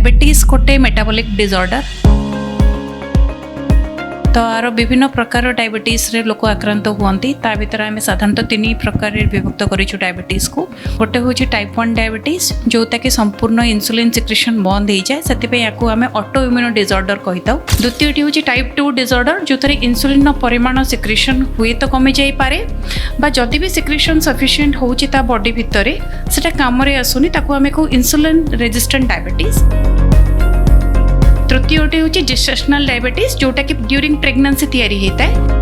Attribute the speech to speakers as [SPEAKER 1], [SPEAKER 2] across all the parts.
[SPEAKER 1] Diabetes गोटे metabolic disorder तो are विभिन्न प्रकार डायबिटीज रे लोक आक्रांत हुंती ता भीतर आम साधारणतः तीन प्रकार विभक्त करूँ डायबिटीज को गोटे हूँ टाइप 1 डायबिटीज जोटा कि संपूर्ण इंसुलिन सिक्रेशन बंद हो जाए से आम ऑटो इम्यून डिसऑर्डर कही था। द्वितीयटी हूँ टाइप 2 डिसऑर्डर जो थे इंसुलिन परिमाण सिक्रेशन हुए तो कमी जापे जदि भी सिक्रेशन सफिशिएंट होची ता बॉडी भितर से काम आसुनी ताकू आम कहू इंसुलिन रेजिस्टेंट डायबिटीज। तृतीयटी हूँ जेस्टेशनल डायबिटीज जोटा कि ड्यूरिंग प्रेगनेंसी तैयारी होता है।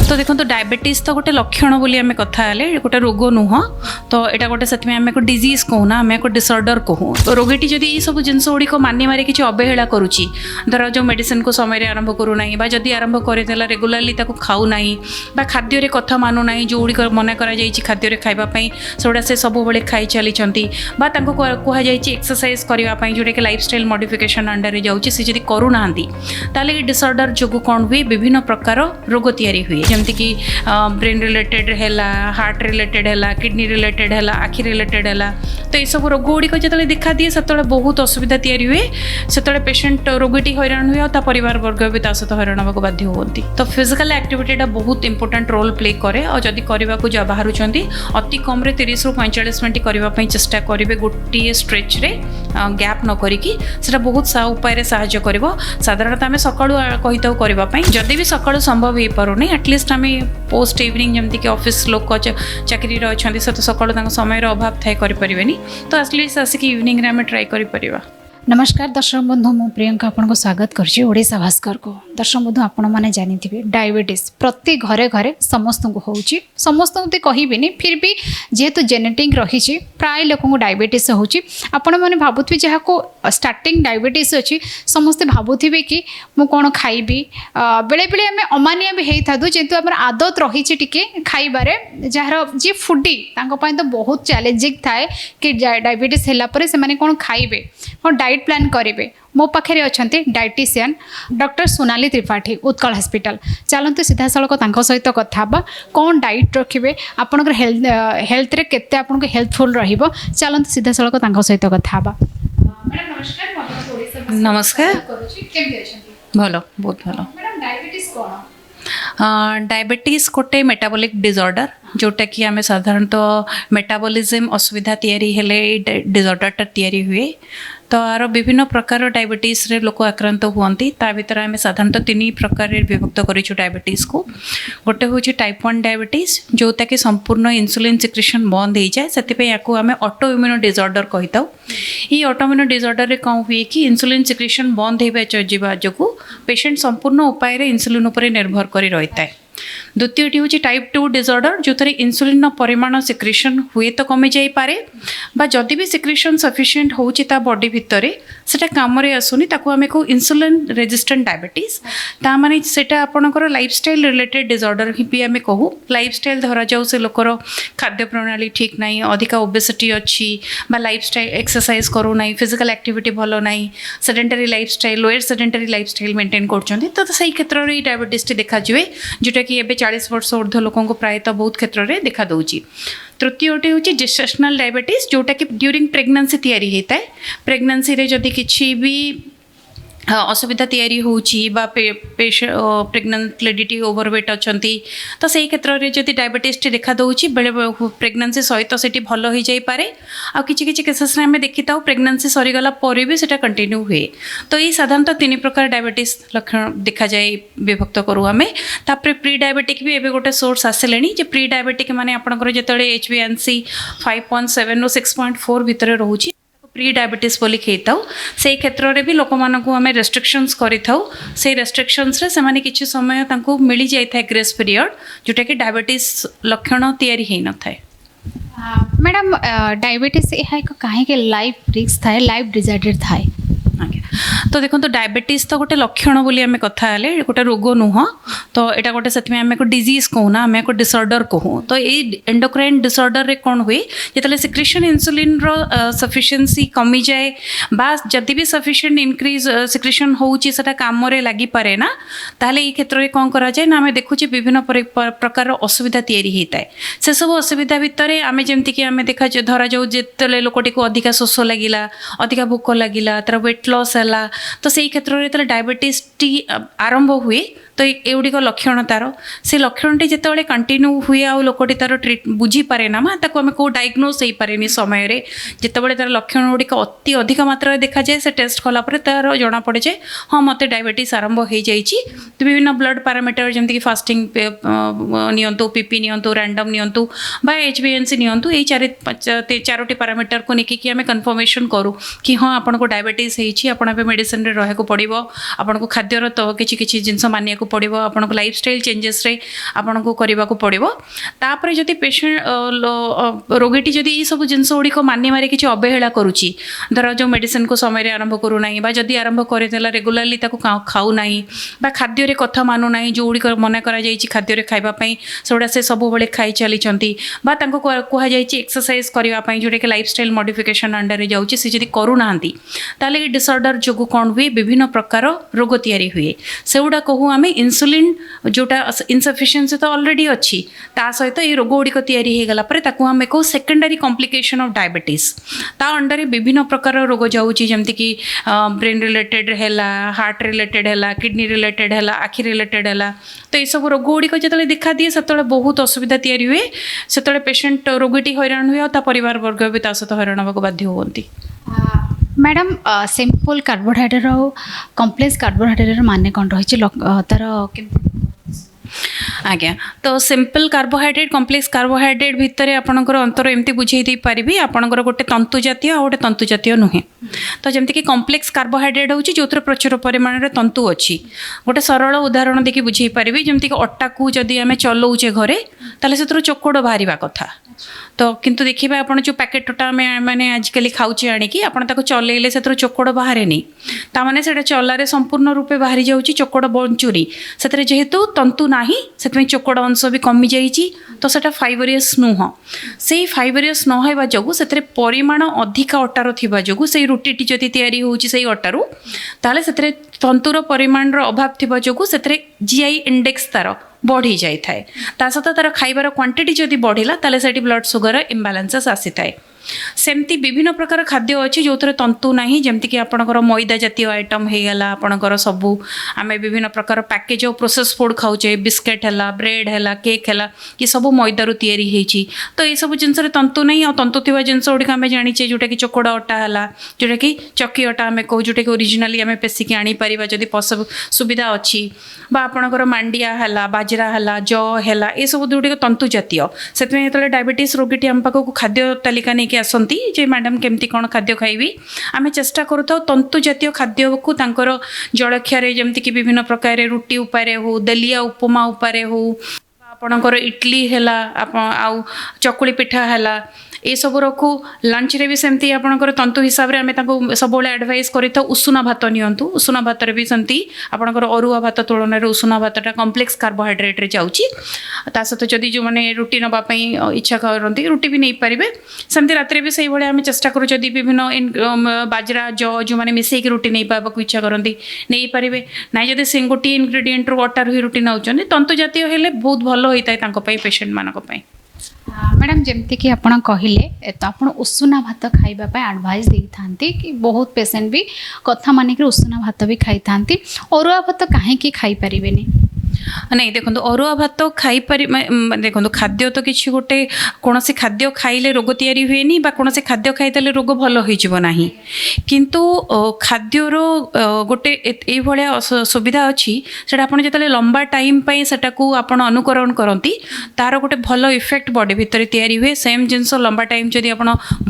[SPEAKER 1] तो देखो डायबिटीज तो गोटे लक्षण बोली आम कथा गोटे रोग नुह तो यहाँ गोटे से आम एक डिजीज कहूना आम एक डिसऑर्डर कहूँ। तो रोगी जदि ये सब जिन गुड़िक मानि मारी किसी अवहेला करुच्ची धर जो मेडिसिन को समय आरंभ करूना जदि आरंभ करदेला रेगुलारली खाऊना खाद्य कथा मानुना जो गुड़िक मना कर खाद्य खावाई सेगुड़ा से सब खाई चली कहुई एक्सरसाइज करने जोटा कि लाइफस्टाइल मॉडिफिकेशन अंडर जाऊँगी सी जब करूना ताले डिसऑर्डर जो कौन हुए विभिन्न प्रकार रोग तैयारी हुए जमती कि ब्रेन रिलेटेड है हार्ट रिलेटेड है किडनी रिलेटेड है आखि रिलेटेड है। तो ये सब रोग गुड़िक जो देखा दिए से बहुत असुविधा तैयारी हुए से पेशेंट रोगीटी हैरान हुए और परिवार वर्ग भी सहित हैरान होगा बाध्य होती। तो फिजिकल एक्टिविटीटा बहुत इंपोर्टेंट रोल प्ले करे और जदि करने को बाहर अति कम 30 ରୁ 45 मिनट करने चेष्टा करेंगे गोटे स्ट्रेच रे गैप न करिकी सेटा बहुत उपाय साहाय्य कर। साधारणतः आम सकाळु कही था करने जदि भी सकाळु संभव हो पारुनी एटलिस्ट आम पोस्ट इवनिंग जमती कि ऑफिस लोक चाकरी अच्छा से तो सकाळु समय अभाव थाए करें तो एटलिस्ट आसिक इवनिंग आम ट्राए कर।
[SPEAKER 2] नमस्कार दर्शक बंधु मु प्रियंका आपन को स्वागत करछि ओडिशा भास्कर को। दर्शक बंधु आपण माने जानिथिबे डायबिटीज प्रति घरे घरे समस्त को होउछि समस्त को कहिबेनी फिर भी जेहेतु जेनेटिक रही प्राय लोक को डायबिटीज होउछि। आपण माने भाबुथिबे जहा को स्टार्टिंग डायबिटीज अछि समस्त भाबुथिबे कि मु कोन खाइबी बेले बेले आमे अमानिया भी हेइ थादु जेतु हमर आदत रही टिके खाइबारे जहार जे फूडी तांको पय तो बहुत चैलेंजिंग थाए कि डायबिटीज हैला परे से माने कोन खाइबे कोन डाइट प्लान करेंगे। मो पाखे अच्छा dietitian doctor Sonali Tripathi Utkal hospital चलते सीधा सड़क सहित कथा कौन डाइट रखिए आपंकर हेल्थ रे केते आपको हेल्पफुल रहिबो चलते सीधा सड़क सहित कथा।
[SPEAKER 1] नमस्कार भलो बहुत भलो। डायबिटीज गोटे मेटाबॉलिक डिसऑर्डर जोटा कि आम साधारणतः मेटाबॉलिज्म असुविधा तैयारी हेले डिसऑर्डरटा तैयारी हुए। तो आर विभिन्न प्रकार डायबिटीज रे लोक आक्रांत हुंती ता भीतर आम साधारणतः तीन प्रकार विभक्त करूँ डायबिटीज को गोटे हूँ टाइप 1 डायबिटीज जोटा कि संपूर्ण इंसुलिन सिक्रेशन बंद हो जाए से आम ऑटो इम्यून डिसऑर्डर कही था। ये ऑटो इम्यून डिसऑर्डर रे कौन हुए कि इंसुलिन सिक्रेशन बंद हो जो पेशेंट संपूर्ण उपाय इंसुलिन उपर निर्भर कर रही है। द्वितीयटी हूँ टाइप 2 डिसऑर्डर जो थे इंसुलिन परिमाण सिक्रेशन हुए तो कमी जापे जदि भी सिक्रेशन सफिशिएंट होची ता बॉडी भितर से काम आसुनी ताकू आम कहू इंसुलिन रेजिस्टेंट डायबिटीज ता माने सेटा आपनकर लाइफस्टाइल रिलेटेड डिसऑर्डर भी आम कहू। लाइफस्टाइल धरा जाऊ से लोकर खाद्य प्रणाली ठीक नहीं अधिका ओबेसिटी अच्छी लाइफस्टाइल एक्सरसाइज करू ना फिजिकल एक्टिविटी भलो ना sedentary lifestyle lower sedentary lifestyle maintain करछंती तो सही क्षेत्र में डायबिटीज देखा जाए जोटा कि एबे 40 वर्ष ऊर्ध्व लोकों को प्रायतः बहुत क्षेत्र में देखा दूची। तृतीयटी हूँ जेस्टेशनल डायबिटीज जोटा कि ड्यूरिंग प्रेगनेंसी तैयारी होता है। प्रेगनेंसी रे जदि किसी भी असुविधा तैयारी होची प्रेग्नेंट लेडी ओवरवेट अच्छी तो सही क्षेत्र में जब डायबिटीज देखा दूची बेले प्रेगनेंसी सहित से भल हो जापे आ कि केसेस आम देखी था प्रेगनेंसी सरीगला भी से कंटिन्यू हुए। तो ये साधारणतः तीन प्रकार डायबिटीज लक्षण देखा जाए विभक्त करूँ आम। तापर प्री डायबिटिक भी एवं गोटे सोर्स आसिले प्री डायबिटिक माने आपंकर जो HbA1c 5.7 ରୁ 6.4 भितर रोचे प्री डायबिटीज बोली कही से क्षेत्र में भी लोक मानक आम रेस्ट्रिक्शंस करिथाउ से रेस्ट्रिक्शंस रे से किछि समय तांको मिली जाय था ग्रेस पीरियड जोटा कि डायबिटीज लक्षण तैयारी हो न थाए।
[SPEAKER 2] मैडम डायबिटीज यह कहीं लाइफ रिस्क थाए लाइफ डिजार्डेड थाए
[SPEAKER 1] तो देखो डायबिटीज तो गोटे लक्षण बोली आम कथा हेले गोटे रोग नुह तो यहाँ गोटे से आम एक डिजीज कहूना आम एक डिसऑर्डर कहूँ तो ये एंडोक्राइन डिसऑर्डर रे कौन हुए जो सिक्रेशन इन्सुलिन सफिशिएंसी कमी जाए बा जदि भी सफिशिएंट इनक्रीज सिक्रेशन होउची सेटा काम रे लागि पारे ना ताहले ये क्षेत्र में कौन करा जाए ना आम देखुचे विभिन्न प्रकार असुविधा तैयारी होता है से सब असुविधा भितर आम जमती कि आम देखा धरा जाऊ जिते लोकटी को अधिका शोष लगिला अधिका भोक लगिला तार वेट लॉस है तो से क्षेत्र में डायबिटीज टी आरंभ हुए तो एगुड़िक लक्षण तार से लक्षणटी जिते कंटिन्यू हुए आ लोकटी तार ट्रीट बुझीपे ना माँ आम कौ डायग्नोज हो पारे समय जिते तार लक्षण गुड़िक अति अधिक मात्रा देखा जाए से टेस्ट कलापर तार जना पड़े जे हाँ मत डायबिटीज आरंभ हो जाए तो विभिन्न ब्लड पैरामीटर जमीक फास्टिंग नियंतु पीपी नियंतु रैंडम नियंतु बा HbA1c नियंतु ये चारोटी पैरामीटर को लेकिन आम कन्फर्मेशन करूँ कि हाँ आपन को डायबिटीज होती आप मेडिसिन रहा पड़ो आपन को खाद्यर तो किसी जिनस मानिया पड़ो आपन को लाइफस्टाइल चेंजेस रे आपन को करने को पड़ो तापर जदि पेशेंट रोगीटी जदि ये सब जिनस गुड़िक मानि मारे किसी अवहेला करुच्ची धर जो मेडिसिन को समय आरंभ करूना जदि आरंभ करदेला रेगुलाली खाऊ ना बा खाद्य कथा मानु ना जो गुड़िक मना कर खाद्य खावाई सेगुड़ा से सब बड़े खाई चली कहुई एक्सरसाइज करने जोटा कि लाइफस्टाइल मॉडिफिकेशन अंडर जाऊँगी सी जब करूना ताले डिसऑर्डर जो कौन हुए विभिन्न प्रकार रोग तैयारी हुए सेगुड़ा कहूँ आम इन्सुलिन जोटा इनसफिशिएंसी तो ऑलरेडी अच्छी ता सहित ये रोग गुड़िक तैयारी हो गला ताकू आम कहू सेकेंडरी कॉम्प्लिकेशन ऑफ डायबिटीज ता अंडर विभिन्न प्रकार रोग जाऊँगी जमती कि ब्रेन रिलेटेड है हार्ट रिलेटेड है किडनी रिलेटेड है आखि रिलेटेड है तो ये सब रोग गुड़िक जो देखा दिए से बहुत असुविधा तैयारी हुए से पेशेंट रोगीटी हैरान हुए और परिवार वर्ग भी सहित हैरान होगा बाध्य हुए।
[SPEAKER 2] मैडम सिंपल कार्बोहाइड्रेट और कॉम्प्लेक्स कार्बोहाइड्रेट माने कौन रही तार
[SPEAKER 1] आज्ञा तो सिंपल कार्बोहाइड्रेट कॉम्प्लेक्स कार्बोहाइड्रेट भितर आपणकर अंतर एमती बुझे पारि आपणकर गोटे तंतु जातीय और गोटे तंतु जातीय नुहे तो जमीक कॉम्प्लेक्स कार्बोहाइड्रेट हूँ जो प्रचुर परिमाण में तंतु अच्छी गोटे सरल उदाहरण देखिए बुझे पारि जमीक अटा को जदि आम चलाऊे घरे ताले से चोकड़ बाहर कथा तो किंतु देखिए आप जो पैकेट अटा मैंने आजिकल खाऊचे आणिकी आपड़ चलैले से चोकड़ बाहर नहीं ताने से चलारे संपूर्ण रूपे बाहरी जाऊँगी चोकड़ बंचुरी से जेहेतु तंतु ना से चोकड़ अंश भी कमी जाइए तो सेटा फाइबरियस नुह से फाइबरियस नहवा जो से परिमाण अधिक अटार थी जो से रुटीटी जदि तैयारी होची अटारू ताले से तंतुर परिमाण अभाव थी जो से GI इंडेक्स तार बढ़ी जाए ता सहित तार खाइबार क्वांटिटी जदि बढ़ला ताले सेठी ब्लड सुगर इम्बालांसेस आसी थाए सेमती विभिन्न प्रकार खाद्य अच्छी जो तंतु ना जमीक आपणकर मैदा जातीय आइटम हो गला आपणकर सबू आम विभिन्न प्रकार पैकेज ऑफ प्रोसेस फूड खाऊचे बिस्केट है ब्रेड है केक है ये सब मैदारू तैयारी होती तो ये सब जिनस तंतु नहीं तंतु थी जिनस गुड़िक आम जाचे जोटा कि चोकड़ अटा है जोटा कि चक्की अटा आम कहू जोटा कि ओरिजिनाली आम पेसिकी आनीपर जदि सुविधा अच्छी आपणकर मांडिया है बाजरा है जौ है ये सब गुड़िक तंतु जातीय से डायबिटीज रोगीटी आम पाखक खाद्य तालिका नहीं आसती जे मैडम केमती कौन खाद्य खाइबी आम चेष्टा करूँ तंतु जातीय खाद्य को तांकर जलखिया जमती कि विभिन्न प्रकार रुटी उपारे हो दलिया उपमा उपारे हो आपणकर इडली है आउ चकुली पिठा है ये सब रखू लंच रे भी सेमती आपणकर तंतु हिसाब से आम सब एडवाइस करता उषुना भात नियंतु उषुना भात भी सेमती आपणकर अरुआ भात तुलन में उषुना भातटा कॉम्प्लेक्स कार्बोहाइड्रेट रे जाउची ता सहित जदि जो मैंने रुटी नापी इच्छा करती रुटी भी नहीं पारे सेमती रात भी से भाई आम चेष्टा करूँ जदि विभिन्न बाजरा जौ जो मैंने मिसेक रुटी नहीं पाक इच्छा करती नहीं पारे ना जब से गोटे इनग्रेडिएंट रू अटार ही रुटी नौ तंतु जातीय हेले बहुत भल होता है पेशेंट मानक
[SPEAKER 2] मैडम जमती कि आपड़ कहले तो आप उषुना भात खाइबा एडवाइस दे था कि बहुत पेसेंट भी कथा मानिक उषुना भात भी खाई था अरुआ भात कहीं खाई पारे
[SPEAKER 1] नहीं देखो अरुआ भात खाई देखो खाद्य तो किसी गोटे कौन से खाद्य खाइले रोग तैयारी हुए बा कौन से खाद्य खाई रोग भल हो किंतु खाद्यर गोटे ये सुविधा अच्छी से आप जो लंबा टाइम सेटा को आपण अनुकरण करती तार गोटे भल इफेक्ट बॉडी भितर तैयारी हुए सेम जिनस लंबा टाइम जदि आप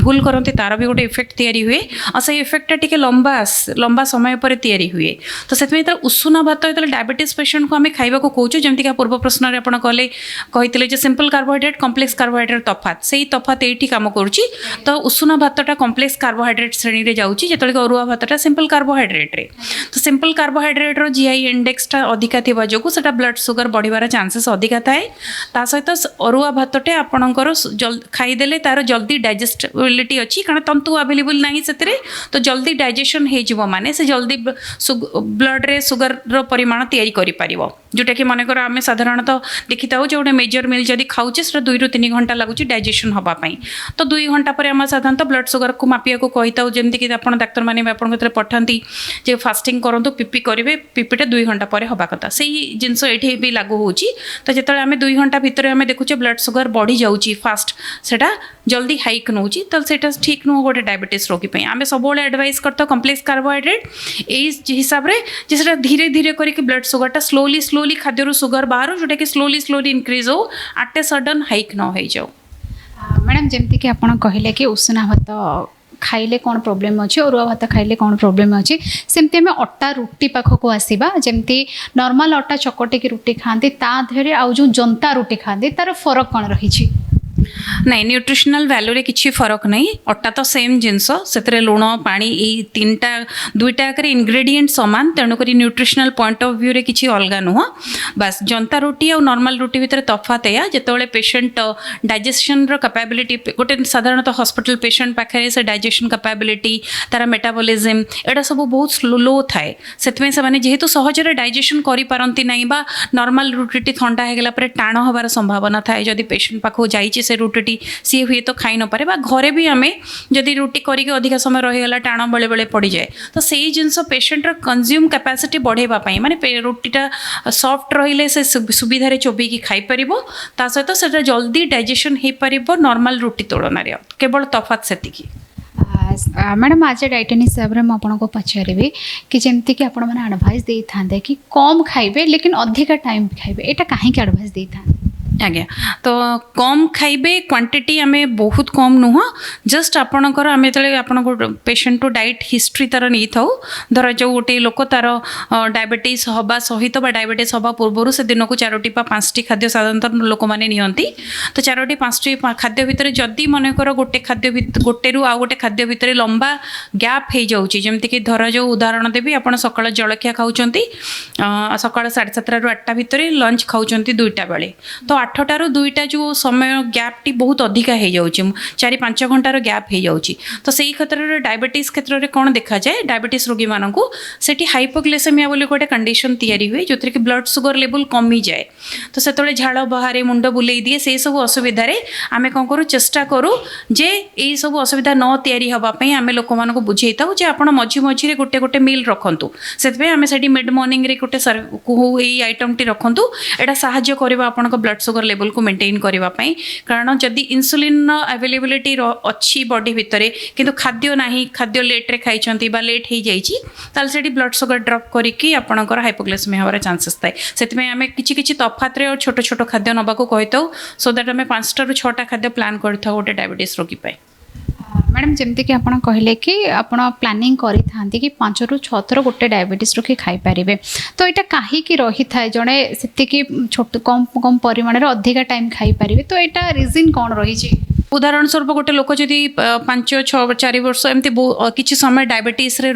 [SPEAKER 1] भूल करती तार भी गोटे इफेक्ट तैयारी हुए और से इफेक्टा टी लंबा समय पर तैयारी हुए तो से उषुना भात जो डायबिटीज पेशेंट को आम खाइबा କହିବାକୁ କହୁଛୁ ଯେମିତିକି ପୂର୍ବ ପ୍ରଶ୍ନରେ ଆପଣ କହିଥିଲେ ଯେ ସିମ୍ପଲ୍ କାର୍ବୋହାଇଡ୍ରେଟ୍ କମ୍ପ୍ଲେକ୍ସ କାର୍ବୋହାଇଡ୍ରେଟ୍ ତଫାତ୍ ସେଇ ତଫାତ୍ ଏଇଠି କାମ କରୁଛି। ତ ଉଷୁନା ଭାତଟା କମ୍ପ୍ଲେକ୍ସ କାର୍ବୋହାଇଡ୍ରେଟ୍ ଶ୍ରେଣୀରେ ଯାଉଛି, ଯେତେବେଳେ ଅରୁଆ ଭାତଟା ସିମ୍ପଲ୍ କାର୍ବୋହାଇଡ୍ରେଟ୍ରେ। ତ ସିମ୍ପଲ୍ କାର୍ବୋହାଇଡ୍ରେଟ୍ର GI ଇଣ୍ଡେକ୍ସଟା ଅଧିକା ଥିବା ଯୋଗୁଁ ସେଟା ବ୍ଲଡ୍ ସୁଗର ବଢ଼ିବାର ଚାନ୍ସେସ୍ ଅଧିକା ଥାଏ। ତା ସହିତ ଅରୁଆ ଭାତଟେ ଆପଣଙ୍କର ଖାଇଦେଲେ ତାର ଜଲ୍ଦି ଡାଇଜେଷ୍ଟବିଲିଟି ଅଛି, କାରଣ ତନ୍ତୁ ଆଭେଲେବୁଲ୍ ନାହିଁ ସେଥିରେ, ତ ଜଲ୍ଦି ଡାଇଜେସନ୍ ହେଇଯିବ ମାନେ ସେ ଜଲ୍ଦି ବ୍ଲଡ଼୍ରେ ସୁଗରର ପରିମାଣ ତିଆରି କରିପାରିବ। ଯେଉଁଟାକି ମନେକର ଆମେ ସାଧାରଣତଃ ଦେଖିଥାଉ ଯେ ଗୋଟେ ମେଜର ମିଲ୍ ଯଦି ଖାଉଛେ ସେଟା 2 ରୁ 3 ଘଣ୍ଟା ଲାଗୁଛି ଡାଇଜେସନ୍ ହେବା ପାଇଁ। ତ 2 ଘଣ୍ଟା ପରେ ଆମେ ସାଧାରଣତଃ ବ୍ଲଡ୍ ସୁଗରକୁ ମାପିବାକୁ କହିଥାଉ, ଯେମିତିକି ଆପଣ ଡାକ୍ତରମାନେ ଆପଣଙ୍କ ଭିତରେ ପଠାନ୍ତି ଯେ ଫାଷ୍ଟିଂ କରନ୍ତୁ, ପିପି କରିବେ, ପିପିଟା 2 ଘଣ୍ଟା ପରେ ହେବା କଥା। ସେଇ ଜିନିଷ ଏଇଠି ବି ଲାଗୁ ହେଉଛି। ତ ଯେତେବେଳେ ଆମେ 2 ଘଣ୍ଟା ଭିତରେ ଆମେ ଦେଖୁଛେ ବ୍ଲଡ୍ ସୁଗର ବଢ଼ି ଯାଉଛି ଫାଷ୍ଟ, ସେଟା ଜଲ୍ଦି ହାଇକ୍ ନେଉଛି, ତ ସେଇଟା ଠିକ୍ ନୁହଁ ଗୋଟେ ଡାଇବେଟିସ୍ ରୋଗୀ ପାଇଁ। ଆମେ ସବୁବେଳେ ଆଡ଼ଭାଇସ୍ କରିଥାଉ କମ୍ପ୍ଲେକ୍ସ କାର୍ବୋହାଇଡ୍ରେଟ୍ ଏଇ ହିସାବରେ ଯେ ସେଟା ଧୀରେ ଧୀରେ କରିକି ବ୍ଲଡ୍ ସୁଗରଟା ସ୍ଲୋଲି ଖାଦ୍ୟରୁ ସୁଗର ବାହାରୁ, ଯେଉଁଟାକି ସ୍ଲୋଲି ଇନକ୍ରିଜ୍ ହେଉ, ଆଟ୍ ଏ ସଡନ୍ ହାଇକ୍ ନ ହେଇଯାଉ।
[SPEAKER 2] ମ୍ୟାଡ଼ାମ୍ ଯେମିତିକି ଆପଣ କହିଲେ କି ଉଷୁନା ଭାତ ଖାଇଲେ କ'ଣ ପ୍ରୋବ୍ଲେମ୍ ଅଛି, ଅରୁଆ ଭାତ ଖାଇଲେ କ'ଣ ପ୍ରୋବ୍ଲେମ୍ ଅଛି, ସେମିତି ଆମେ ଅଟା ରୁଟି ପାଖକୁ ଆସିବା। ଯେମିତି ନର୍ମାଲ ଅଟା ଚକଟିକି ରୁଟି ଖାଆନ୍ତି, ତା ଦେହରେ ଆଉ ଯେଉଁ ଜନ୍ତା ରୁଟି ଖାଆନ୍ତି, ତାର ଫରକ କ'ଣ ରହିଛି?
[SPEAKER 1] ନାଇଁ, ନ୍ୟୁଟ୍ରିସନାଲ ଭ୍ୟାଲୁରେ କିଛି ଫରକ ନାହିଁ। ଅଟା ତ ସେମ୍ ଜିନିଷ, ସେଥିରେ ଲୁଣ ପାଣି ଏଇ ଦୁଇଟା ଆକରେ ଇନଗ୍ରେଡ଼ିଏଣ୍ଟ ସମାନ, ତେଣୁକରି ନ୍ୟୁଟ୍ରିସନାଲ ପଏଣ୍ଟ ଅଫ୍ ଭ୍ୟୁରେ କିଛି ଅଲଗା ନୁହଁ। ବାସ୍ ଜନ୍ତା ରୁଟି ଆଉ ନର୍ମାଲ ରୁଟି ଭିତରେ ତଫାତ୍ ଏଇଆ, ଯେତେବେଳେ ପେସେଣ୍ଟ ଡାଇଜେସନର କାପାବିଲିଟି, ଗୋଟେ ସାଧାରଣତଃ ହସ୍ପିଟାଲ ପେସେଣ୍ଟ ପାଖରେ ସେ ଡାଇଜେସନ କାପାବିଲିଟି, ତାର ମେଟାବଲିଜିମ୍ ଏଇଟା ସବୁ ବହୁତ ଲୋ ଥାଏ। ସେଥିପାଇଁ ସେମାନେ ଯେହେତୁ ସହଜରେ ଡାଇଜେସନ କରିପାରନ୍ତି ନାହିଁ, ବା ନର୍ମାଲ ରୁଟିଟି ଥଣ୍ଡା ହେଇଗଲା ପରେ ଟାଣ ହେବାର ସମ୍ଭାବନା ଥାଏ। ଯଦି ପେସେଣ୍ଟ ପାଖକୁ ଯାଇଛି ସେ ରୁଟିଟି ସିଏ ହୁଏ ତ ଖାଇ ନପାରେ, ବା ଘରେ ବି ଆମେ ଯଦି ରୁଟି କରିକି ଅଧିକା ସମୟ ରହିଗଲା ଟାଣ ବେଳେବେଳେ ପଡ଼ିଯାଏ। ତ ସେଇ ଜିନିଷ ପେସେଣ୍ଟର କନଜ୍ୟୁମ୍ କାପାସିଟି ବଢ଼େଇବା ପାଇଁ, ମାନେ ରୁଟିଟା ସଫ୍ଟ ରହିଲେ ସେ ସୁବିଧାରେ ଚୋବେଇକି ଖାଇପାରିବ, ତା ସହିତ ସେଟା ଜଲ୍ଦି ଡାଇଜେସନ୍ ହେଇପାରିବ ନର୍ମାଲ ରୁଟି ତୁଳନାରେ। କେବଳ ତଫାତ୍ ସେତିକି।
[SPEAKER 2] ମ୍ୟାଡ଼ାମ୍ ଆଜ୍ ଏ ଡାଇଟିଆନ୍ ହିସାବରେ ମୁଁ ଆପଣଙ୍କୁ ପଚାରିବି କି ଯେମିତିକି ଆପଣମାନେ ଆଡ଼ଭାଇସ୍ ଦେଇଥାନ୍ତେ କି କମ୍ ଖାଇବେ ଲେକିନ୍ ଅଧିକା ଟାଇମ୍ ଖାଇବେ, ଏଇଟା କାହିଁକି ଆଡ଼ଭାଇସ୍ ଦେଇଥାନ୍ତେ?
[SPEAKER 1] ଆଜ୍ଞା, ତ କମ୍ ଖାଇବେ, କ୍ୱାଣ୍ଟିଟି ଆମେ ବହୁତ କମ୍ ନୁହଁ। ଜଷ୍ଟ ଆପଣଙ୍କର ଆମେ ଯେତେବେଳେ ଆପଣଙ୍କୁ ପେସେଣ୍ଟରୁ ଡାଏଟ୍ ହିଷ୍ଟ୍ରି ତାର ନେଇଥାଉ, ଧର ଯେଉଁ ଗୋଟେ ଲୋକ ତାର ଡାଇବେଟିସ୍ ହେବା ସହିତ ବା ଡାଇବେଟିସ୍ ହେବା ପୂର୍ବରୁ ସେ ଦିନକୁ 4ଟି ବା 5ଟି ଖାଦ୍ୟ ସାଧାରଣତଃ ଲୋକମାନେ ନିଅନ୍ତି। ତ 4ଟି 5ଟି ଖାଦ୍ୟ ଭିତରେ ଯଦି ମନେକର ଗୋଟେରୁ ଆଉ ଗୋଟେ ଖାଦ୍ୟ ଭିତରେ ଲମ୍ବା ଗ୍ୟାପ୍ ହେଇଯାଉଛି, ଯେମିତିକି ଧର ଯେଉଁ ଉଦାହରଣ ଦେବି, ଆପଣ ସକାଳ ଜଳଖିଆ ଖାଉଛନ୍ତି ସକାଳ 7:30ରୁ 8ଟା ଭିତରେ, ଲଞ୍ଚ ଖାଉଛନ୍ତି 2ଟା ବେଳେ, ତ 8ଟାରୁ 2ଟା ଯେଉଁ ସମୟ ଗ୍ୟାପ୍ଟି ବହୁତ ଅଧିକା ହେଇଯାଉଛି, 4-5 ଘଣ୍ଟାର ଗ୍ୟାପ୍ ହେଇଯାଉଛି। ତ ସେଇ କ୍ଷେତ୍ରରେ ଡାଇବେଟିସ୍ କ୍ଷେତ୍ରରେ କ'ଣ ଦେଖାଯାଏ, ଡାଇବେଟିସ୍ ରୋଗୀମାନଙ୍କୁ ସେଠି ହାଇପୋଗ୍ଲାଇସେମିଆ ବୋଲି ଗୋଟେ କଣ୍ଡିସନ୍ ତିଆରି ହୁଏ, ଯେଉଁଥିରେ କି ବ୍ଲଡ୍ ସୁଗର ଲେବୁଲ୍ କମିଯାଏ। ତ ସେତେବେଳେ ଝାଳ ବାହାରେ, ମୁଣ୍ଡ ବୁଲେଇ ଦିଏ, ସେହିସବୁ ଅସୁବିଧାରେ ଆମେ କ'ଣ କରୁ, ଚେଷ୍ଟା କରୁ ଯେ ଏହିସବୁ ଅସୁବିଧା ନ ତିଆରି ହେବା ପାଇଁ ଆମେ ଲୋକମାନଙ୍କୁ ବୁଝେଇଥାଉ ଯେ ଆପଣ ମଝିରେ ଗୋଟେ ମିଲ୍ ରଖନ୍ତୁ। ସେଥିପାଇଁ ଆମେ ସେଠି ମିଡ୍ ମର୍ଣ୍ଣିଂରେ ଗୋଟେ ଏଇ ଆଇଟମ୍ଟି ରଖନ୍ତୁ, ଏଇଟା ସାହାଯ୍ୟ କରିବ ଆପଣଙ୍କ ବ୍ଲଡ୍ ସୁଗର ଲେବୁଲ୍କୁ ମେଣ୍ଟେନ୍ କରିବା ପାଇଁ। କାରଣ ଯଦି ଇନ୍ସୁଲିନ୍ର ଆଭେଲେବିଲିଟି ଅଛି ବଡି ଭିତରେ କିନ୍ତୁ ଖାଦ୍ୟ ନାହିଁ, ଖାଦ୍ୟ ଲେଟ୍ରେ ଖାଇଛନ୍ତି ବା ଲେଟ୍ ହେଇଯାଇଛି, ତାହେଲେ ସେଠି ବ୍ଲଡ୍ ସୁଗର ଡ୍ରପ୍ କରିକି ଆପଣଙ୍କର ହାଇପୋଗ୍ଲାଇସେମିଆ ହେବାର ଚାନ୍ସେସ୍ ଥାଏ। ସେଥିପାଇଁ ଆମେ କିଛି ତଫାତରେ ଛୋଟ ଖାଦ୍ୟ ନେବାକୁ କହିଥାଉ, ସୋ ଦ୍ୟାଟ୍ ଆମେ 5ଟାରୁ 6ଟା ଖାଦ୍ୟ ପ୍ଲାନ୍ କରିଥାଉ ଗୋଟେ ଡାଇବେଟିସ୍ ରୋଗୀ ପାଇଁ।
[SPEAKER 2] ମ୍ୟାଡ଼ାମ୍ ଯେମିତିକି ଆପଣ କହିଲେ କି ଆପଣ ପ୍ଲାନିଂ କରିଥାନ୍ତି କି 5ରୁ 6 ଥର ଗୋଟେ ଡାଇବେଟିସ୍ ରୋଗୀ ଖାଇପାରିବେ, ତ ଏଇଟା କାହିଁକି ରହିଥାଏ? ଜଣେ ସେତିକି କମ୍ ପରିମାଣରେ ଅଧିକା ଟାଇମ୍ ଖାଇପାରିବେ, ତ ଏଇଟା ରିଜିନ୍ କ'ଣ ରହିଛି?
[SPEAKER 1] ଉଦାହରଣ ସ୍ୱରୂପ ଗୋଟେ ଲୋକ ଯଦି 5-6-4 ବର୍ଷ ଏମିତି କିଛି ସମୟ ଡାଇବେଟିସ୍ରେ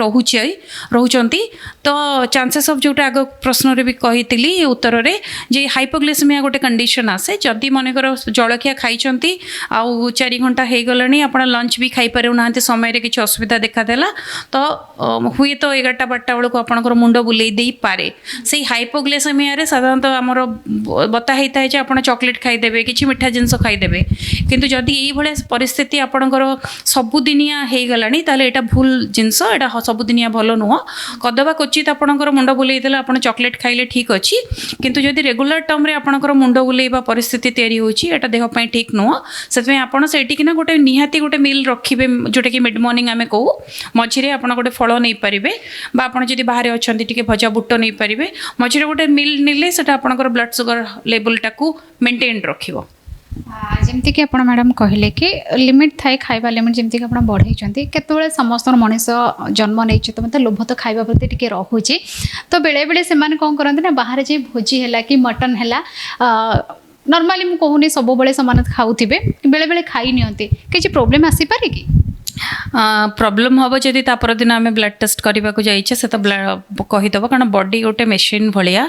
[SPEAKER 1] ରହୁଛନ୍ତି, ତ ଚାନ୍ସେସ୍ ଅଫ୍ ଯେଉଁଟା ଆଗ ପ୍ରଶ୍ନରେ ବି କହିଥିଲି ଉତ୍ତରରେ, ଯେ ହାଇପୋଗ୍ଲାଇସେମିଆ ଗୋଟେ କଣ୍ଡିସନ୍ ଆସେ। ଯଦି ମନେକର ଜଳଖିଆ ଖାଇଛନ୍ତି ଆଉ 4 ଘଣ୍ଟା ହେଇଗଲାଣି, ଆପଣ ଲଞ୍ଚ ବି ଖାଇପାରୁନାହାନ୍ତି, ସମୟରେ କିଛି ଅସୁବିଧା ଦେଖାଦେଲା, ତ ହୁଏତ 11-12ଟା ବେଳକୁ ଆପଣଙ୍କର ମୁଣ୍ଡ ବୁଲେଇ ଦେଇପାରେ। ସେଇ ହାଇପୋଗ୍ଲାଇସେମିଆରେ ସାଧାରଣତଃ ଆମର ବତା ହେଇଥାଏ ଯେ ଆପଣ ଚକୋଲେଟ୍ ଖାଇଦେବେ, କିଛି ମିଠା ଜିନିଷ ଖାଇଦେବେ, କିନ୍ତୁ ଯଦି এইଭଳିଆ ପରିସ୍ଥିତି ଆପଣଙ୍କର ସବୁଦିନିଆ ହେଇଗଲାଣି, ତାହେଲେ ଏଇଟା ଭୁଲ ଜିନିଷ, ଏଇଟା ସବୁଦିନିଆ ଭଲ ନୁହଁ। କଦବା କ୍ୱଚିତ ଆପଣଙ୍କର ମୁଣ୍ଡ ବୁଲେଇ ଦେଲେ ଆପଣ ଚକୋଲେଟ୍ ଖାଇଲେ ଠିକ୍ ଅଛି, କିନ୍ତୁ ଯଦି ରେଗୁଲାର ଟର୍ମରେ ଆପଣଙ୍କର ମୁଣ୍ଡ ବୁଲେଇବା ପରିସ୍ଥିତି ତିଆରି ହେଉଛି, ଏଇଟା ଦେହ ପାଇଁ ଠିକ୍ ନୁହଁ। ସେଥିପାଇଁ ଆପଣ ସେଇଠିକିନା ନିହାତି ଗୋଟେ ମିଲ୍ ରଖିବେ, ଯେଉଁଟାକି ମିଡ୍ ମର୍ଣ୍ଣିଂ ଆମେ କହୁ। ମଝିରେ ଆପଣ ଗୋଟେ ଫଳ ନେଇପାରିବେ, ବା ଆପଣ ଯଦି ବାହାରେ ଅଛନ୍ତି ଟିକେ ଭଜା ବୁଟ ନେଇପାରିବେ। ମଝିରେ ଗୋଟେ ମିଲ୍ ନେଲେ ସେଟା ଆପଣଙ୍କର ବ୍ଲଡ୍ ସୁଗର ଲେବୁଲ୍ଟାକୁ ମେଣ୍ଟେନ୍ ରଖିବ।
[SPEAKER 2] ଯେମିତିକି ଆପଣ ମ୍ୟାଡ଼ାମ୍ କହିଲେ କି ଲିମିଟ୍ ଥାଏ ଖାଇବା ଲିମିଟ୍ ଯେମିତିକି ଆପଣ ବଢ଼େଇଛନ୍ତି କେତେବେଳେ ସମସ୍ତଙ୍କର ମଣିଷ ଜନ୍ମ ନେଇଛି ତ ମୋତେ ଲୋଭ ତ ଖାଇବା ପ୍ରତି ଟିକେ ରହୁଛି ତ ବେଳେବେଳେ ସେମାନେ କ'ଣ କରନ୍ତି ନା ବାହାରେ ଯାଇ ଭୋଜି ହେଲା କି ମଟନ୍ ହେଲା ନର୍ମାଲି ମୁଁ କହୁନି ସବୁବେଳେ ସେମାନେ ଖାଉଥିବେ ବେଳେବେଳେ ଖାଇ ନିଅନ୍ତି କିଛି ପ୍ରୋବ୍ଲେମ୍ ଆସିପାରେ କି?
[SPEAKER 1] ପ୍ରୋବ୍ଲେମ୍ ହେବ ଯଦି ତା ପରଦିନ ଆମେ ବ୍ଲଡ଼ ଟେଷ୍ଟ କରିବାକୁ ଯାଇଛେ ସେ ତ କହିଦେବ କାରଣ ବଡି ଗୋଟେ ମେସିନ୍ ଭଳିଆ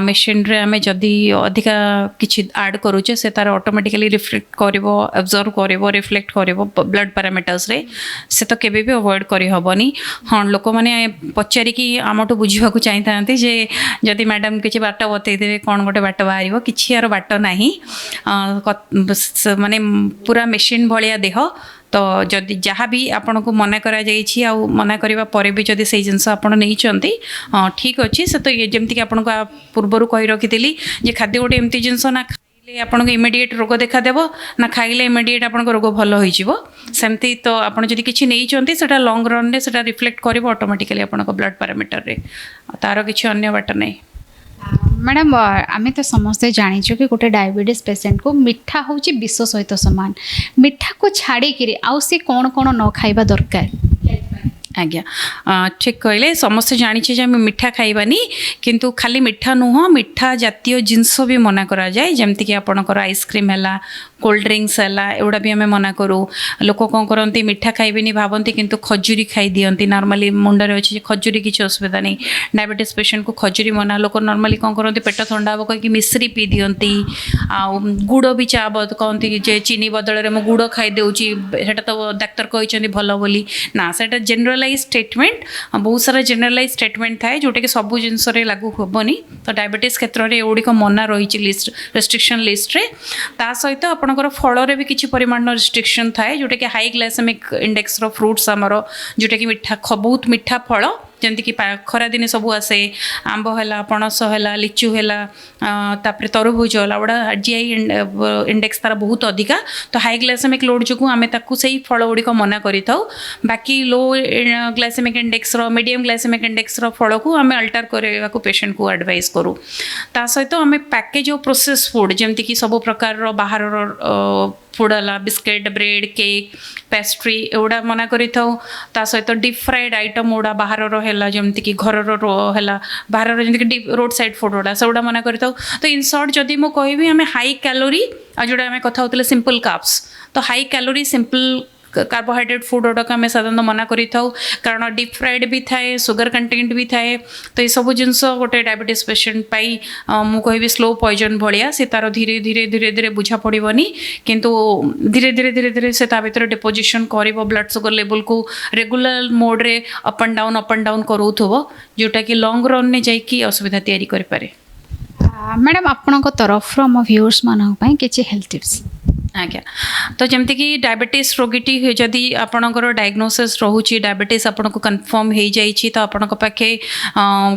[SPEAKER 1] ମେସିନ୍ରେ ଆମେ ଯଦି ଅଧିକା କିଛି ଆଡ଼୍ କରୁଛେ ସେ ତାର ଅଟୋମେଟିକାଲି ରିଫ୍ଲେକ୍ଟ କରିବ ଅବଜର୍ଭ କରିବ ରିଫ୍ଲେକ୍ଟ କରିବ ବ୍ଲଡ଼ ପାରାମିଟର୍ସରେ ସେ ତ କେବେ ବି ଆଭଏଡ଼ କରିହେବନି। ହଁ ଲୋକମାନେ ପଚାରିକି ଆମଠୁ ବୁଝିବାକୁ ଚାହିଁଥାନ୍ତି ଯେ ଯଦି ମ୍ୟାଡ଼ାମ୍ କିଛି ବାଟ ବତେଇଦେବେ କ'ଣ ଗୋଟେ ବାଟ ବାହାରିବ କିଛି ଆର ବାଟ ନାହିଁ ମାନେ ପୁରା ମେସିନ୍ ଭଳିଆ ଦେହ ତ ଯଦି ଯାହା ବି ଆପଣଙ୍କୁ ମନା କରାଯାଇଛି ଆଉ ମନା କରିବା ପରେ ବି ଯଦି ସେଇ ଜିନିଷ ଆପଣ ନେଇଛନ୍ତି ଠିକ୍ ଅଛି ସେ ତ ଯେମିତିକି ଆପଣଙ୍କୁ ପୂର୍ବରୁ କହି ରଖିଥିଲି ଯେ ଖାଦ୍ୟ ଗୋଟେ ଏମିତି ଜିନିଷ ନା ଖାଇଲେ ଆପଣଙ୍କୁ ଇମିଡ଼ିଏଟ୍ ରୋଗ ଦେଖାଦେବ ନା ଖାଇଲେ ଇମିଡ଼ିଏଟ୍ ଆପଣଙ୍କ ରୋଗ ଭଲ ହୋଇଯିବ ସେମିତି ତ ଆପଣ ଯଦି କିଛି ନେଇଛନ୍ତି ସେଇଟା ଲଙ୍ଗ୍ ରନ୍ରେ ସେଇଟା ରିଫ୍ଲେକ୍ଟ କରିବ ଅଟୋମେଟିକାଲି ଆପଣଙ୍କ ବ୍ଲଡ଼ ପାରାମିଟରରେ ତାର କିଛି ଅନ୍ୟ ବାଟ ନାହିଁ।
[SPEAKER 2] ମ୍ୟାଡ଼ାମ୍ ଆମେ ତ ସମସ୍ତେ ଜାଣିଛୁ କି ଗୋଟେ ଡାଇବେଟିସ୍ ପେସେଣ୍ଟକୁ ମିଠା ହେଉଛି ବିଷ ସହିତ ସମାନ ମିଠାକୁ ଛାଡ଼ିକିରି ଆଉ ସେ କ'ଣ କ'ଣ ନ ଖାଇବା ଦରକାର?
[SPEAKER 1] ଆଜ୍ଞା ଠିକ୍ କହିଲେ ସମସ୍ତେ ଜାଣିଛେ ଯେ ଆମେ ମିଠା ଖାଇବାନି କିନ୍ତୁ ଖାଲି ମିଠା ନୁହଁ ମିଠା ଜାତୀୟ ଜିନିଷ ବି ମନା କରାଯାଏ ଯେମିତିକି ଆପଣଙ୍କର ଆଇସ୍କ୍ରିମ୍ ହେଲା କୋଲ୍ଡ ଡ୍ରିଙ୍କସ୍ ହେଲା ଏଗୁଡ଼ା ବି ଆମେ ମନା କରୁ। ଲୋକ କ'ଣ କରନ୍ତି ମିଠା ଖାଇବେନି ଭାବନ୍ତି କିନ୍ତୁ ଖଜୁରୀ ଖାଇଦିଅନ୍ତି ନର୍ମାଲି ମୁଣ୍ଡରେ ଅଛି ଯେ ଖଜୁରୀ କିଛି ଅସୁବିଧା ନାହିଁ ଡାଇବେଟିସ୍ ପେସେଣ୍ଟକୁ ଖଜୁରୀ ମନା ଲୋକ ନର୍ମାଲି କ'ଣ କରନ୍ତି ପେଟ ଥଣ୍ଡା ହେବ କହିକି ମିଶ୍ରି ପିଇ ଦିଅନ୍ତି ଆଉ ଗୁଡ଼ ବି ଚା କହନ୍ତି ଯେ ଚିନି ବଦଳରେ ମୁଁ ଗୁଡ଼ ଖାଇଦେଉଛି ସେଇଟା ତ ଡାକ୍ତର କହିଛନ୍ତି ଭଲ ବୋଲି ନା ସେଇଟା ଜେନେରାଲାଇଜ୍ ଷ୍ଟେଟମେଣ୍ଟ ବହୁତ ସାରା ଜେନେରାଲାଇଜ୍ ଷ୍ଟେଟମେଣ୍ଟ ଥାଏ ଯେଉଁଟାକି ସବୁ ଜିନିଷରେ ଲାଗୁ ହେବନି ତ ଡାଇବେଟିସ୍ କ୍ଷେତ୍ରରେ ଏଗୁଡ଼ିକ ମନା ରହିଛି ଲିଷ୍ଟ ରେଷ୍ଟ୍ରିକ୍ସନ୍ ଲିଷ୍ଟରେ ତା ସହିତ ଆପଣଙ୍କର ଫଳରେ ବି କିଛି ପରିମାଣର ରେଷ୍ଟ୍ରିକ୍ସନ୍ ଥାଏ ଯେଉଁଟାକି ହାଇ ଗ୍ଲାଇସେମିକ୍ ଇଣ୍ଡେକ୍ସର ଫ୍ରୁଟ୍ସ ଆମର ଯେଉଁଟାକି ମିଠା ବହୁତ ମିଠା ଫଳ ଯେମିତିକି ଖରାଦିନେ ସବୁ ଆସେ ଆମ୍ବ ହେଲା ପଣସ ହେଲା ଲିଚୁ ହେଲା ତାପରେ ତରଭୁଜ ହେଲା ଗୁଡ଼ା GI ଇଣ୍ଡେକ୍ସ ତାର ବହୁତ ଅଧିକା ତ ହାଇ ଗ୍ଲାଇସେମିକ୍ ଲୋଡ୍ ଯୋଗୁଁ ଆମେ ତାକୁ ସେଇ ଫଳ ଗୁଡ଼ିକ ମନା କରିଥାଉ ବାକି ଲୋ ଗ୍ଲାଇସେମିକ୍ ଇଣ୍ଡେକ୍ସର ମିଡ଼ିୟମ୍ ଗ୍ଲାଇସେମିକ୍ ଇଣ୍ଡେକ୍ସର ଫଳକୁ ଆମେ ଅଲ୍ଟର କରିବାକୁ ପେସେଣ୍ଟକୁ ଆଡ଼ଭାଇସ୍ କରୁ। ତା ସହିତ ଆମେ ପ୍ୟାକେଜ୍ ଓ ପ୍ରୋସେସ୍ ଫୁଡ଼୍ ଯେମିତିକି ସବୁ ପ୍ରକାରର ବାହାରର ଫୁଡ଼୍ ହେଲା ବିସ୍କେଟ୍ ବ୍ରେଡ଼୍ କେକ୍ ପେଷ୍ଟ୍ରି ଏଗୁଡ଼ା ମନା କରିଥାଉ। ତା ସହିତ ଡିପ୍ ଫ୍ରାଏଡ଼୍ ଆଇଟମ୍ ଗୁଡ଼ା ବାହାରର ହେଲା ଯେମିତିକି ଘରର ହେଲା ବାହାରର ଯେମିତିକି ରୋଡ଼୍ ସାଇଡ଼୍ ଫୁଡ଼୍ ଗୁଡ଼ା ସେଗୁଡ଼ା ମନା କରିଥାଉ। ତ ଇନ୍ ସର୍ଟ ଯଦି ମୁଁ କହିବି ଆମେ ହାଇ କ୍ୟାଲୋରି ଆଉ ଯେଉଁଟା ଆମେ କଥା ହେଉଥିଲେ ସିମ୍ପଲ୍ କାପ୍ସ ତ high calorie simple carbohydrate food गुड़ाक आम साधारण मना करी कारण डीप फ्राइड भी थाए सुगर कंटेंट भी थाए तो ये सब जिनस गोटे डायबिटीज पेशेंट मु कहि स्लो पॉइजन भाया से तार धीरे धीरे धीरे धीरे बुझा पड़ोनी किंतु धीरे धीरे धीरे धीरे से भर डिपोजिशन कर ब्लड सुगर लेवल को रेगुलर मोड रे अप एंड डाउन करूथबो जोटा कि लॉन्ग रन ने जाइकी असुविधा तैयारी करि पारे।
[SPEAKER 2] मैडम आपनक तरफ आम व्यूअर्स मानक पई किछि हेल्थ टिप्स
[SPEAKER 1] आज्ञा तो जमती कि डायबिटीज रोगीटी जदि आपणकर डायग्नोसिस रोचे डायबिटीज आपन को कन्फर्म हो जाइए तो आपण पाखे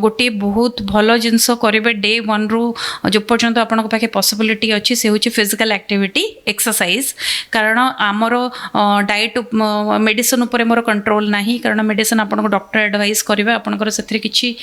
[SPEAKER 1] गोटे बहुत भल जिनस करेंगे डे वन रु जो पर्यंत आपण पाखे पॉसिबिलिटी अच्छी से हूँ फिजिकल एक्टिविटी एक्सरसाइज कारण आमर डाइट मेडिसिन उपर मोर कंट्रोल ना कारण मेडिसिन आपको डॉक्टर एडवाइस करेंगे आपंकर से किसी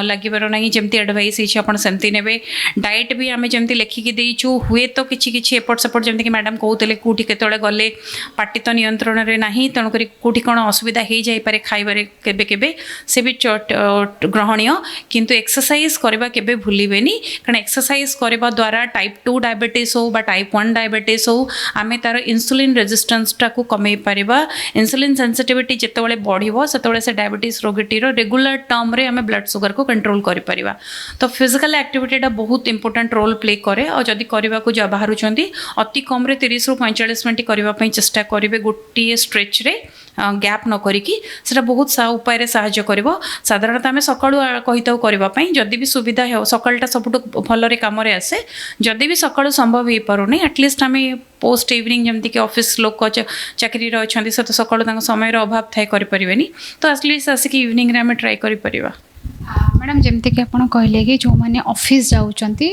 [SPEAKER 1] लगे ना जमी एडवाइस होती ने डाइट भी आम जमी लिखिकी देचु हुए तो किसी एपट सेपट जमीक मैडम कहते कौटी के गले पाटी तो नियंत्रण में ना तेणुक कौटी कौन असुविधा हो जाए खाइबारे केबे केबे से भी ग्रहणीय किंतु एक्सरसाइज करवा केबे भूलिबेनी कारण एक्सरसाइज करवा द्वारा टाइप 2 डायबिटीज हो बा टाइप 1 डायबिटीज हो आमे तार इंसुलिन रेजिस्टेंस टाकू कमे पारिबा इंसुलिन सेंसिटिविटी जेतेबेले बढ़िबो सेतेबेले से डायबिटीज रोगीटीर रेगुलर टर्म रे आमे ब्लड सुगर को कंट्रोल करि परिबा। तो फिजिकल एक्टिविटीटा बहुत इंपोर्टेंट रोल प्ले करे और जदि करबा को बाहरुचंती अति कम रे 30 रु 45 मिनट करने चेष्टा करेंगे गोटे स्ट्रेच रे गैप न करिकी सेटा बहुत उपाय साहाय्य कर साधारणतः आम सकाळू कही करने जदि भी सुविधा हो सकाळटा सबुठ भलरे काम आसे जदि भी सकाळू संभव हो पारुनी एटलिस्ट आम पोस्ट इवनिंग जमीक ऑफिस लोक चाकरी अच्छा से तो सकाळू समय अभाव थाए करें तो एटलिस्ट आसिक इवनिंग आम ट्राए कर।
[SPEAKER 2] मैडम जमती कि आप कहले कि जो मैंने ऑफिस जाऊँगी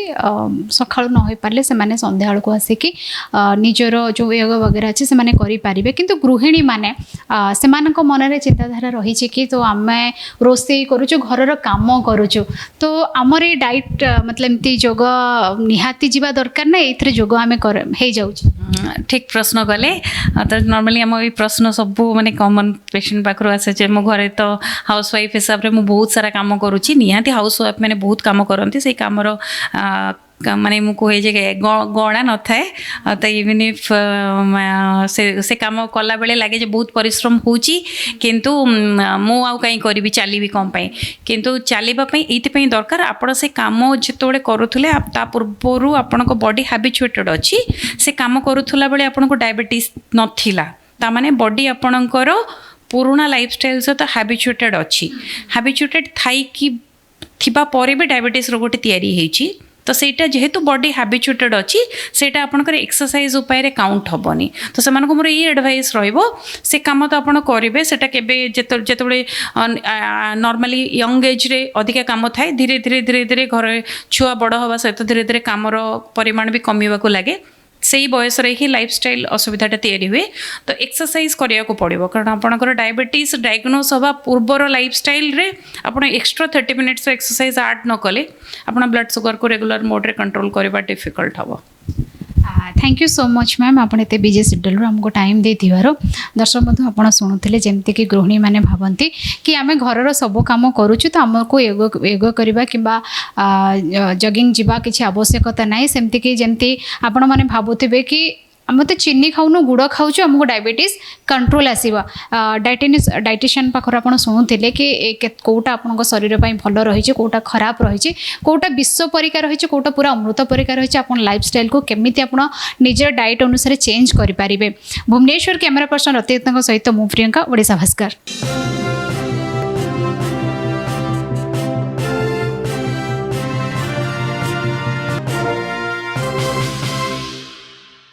[SPEAKER 2] सका न हो पारे से संध्या बेलू आसिकी निजर जो योग वगैरह अच्छे से करें किंतु गृहिणी मैंने से मन में चिंताधारा रही कि तो आम रोसे करुचु घर काम करुचु तो आमर ये डाइट मतलब एमती योग निहाती जीवा दरकार ना ये योग आम हो जाऊँ
[SPEAKER 1] ठीक प्रश्न कले तो नॉर्मली आम ये प्रश्न सब माने कॉमन पेशेंट पाखर आसे मो घरे तो हाउस वाइफ हिसाब से मुझे बहुत सारा काम करुच्ची निहाती हाउस वाइफ मैंने बहुत काम करती से कमर माने मुझे कहे जे गणा न थाए तो इवन इफ से काम कला बेले लगे बहुत परिश्रम होची किंतु मु आउ कहीं करी चली कौन पाई किंतु चलवाई ये दरकार आपण से कम जिते करुले ता पूर्वर आपण बॉडी हैबिचुएटेड अच्छी से कम करुला बेले आपण को डायबिटीज नथिला ता माने बॉडी आपणकर पुराना लाइफस्टाइल सहित हैबिचुएटेड अच्छी हैबिचुएटेड थाई कि थिबा परे भी डायबिटीज रोगटे तैयारी होईची तो सेटा जेहेतु बॉडी हैबिचुएटेड अच्छी सेटा आपनकर एक्सरसाइज उपाय काउंट हेनी तो से मोर ये एडवाइस रहिबो से काम तो आपन करेंगे सेटा केबे जेतबे नॉर्मली यंग एज रे अधिका काम थाए धीरे धीरे धीरे धीरे घर छुआ बड़ हवा सहित धीरे धीरे कामर परिमाण भी कमिबा को लगे से बयस ही लाइफस्टाइल असुविधाटा तैयारी हुए तो एक्सरसाइज करिया को पड़ो कारण आपंकर डायबिटीज डायग्नोज हवा पूर्वर लाइफस्टाइल रे आप एक्स्ट्रा 30 मिनिट्स एक्सरसाइज ऐड न कले आप ब्लड सुगर को रेगुलर मोड रे कंट्रोल करवा डिफिकल्ट हम
[SPEAKER 2] thank you so much ma'am आप बिजी शेड्यूल आमको टाइम दे दर्शक बंधु आप शुणुते जमती कि गृहिणी मैंने भावती कि आम घर सब कम करुचु तो आमको योग करवा कि जगिंग जावा किसी आवश्यकता ना सेमती कि जमती आपण मैंने भावुवे कि आम तो चीनी खाऊनु गुड़ खाऊँ आमको डायबिटीज कंट्रोल आसवा डायटिशियन पाखर आप शुणुते कि कौटा आप शरीर भल रही कौटा खराब रही कौटा विश्व परिका रही कौटा पूरा अमृत परिका रही आप लाइफस्टाइल को केमिति आप निजर डाइट अनुसार चेंज करें। भुवनेश्वर कैमेरा पर्सन रतिरत्न सहित मु प्रियंका ओडिशा भास्कर।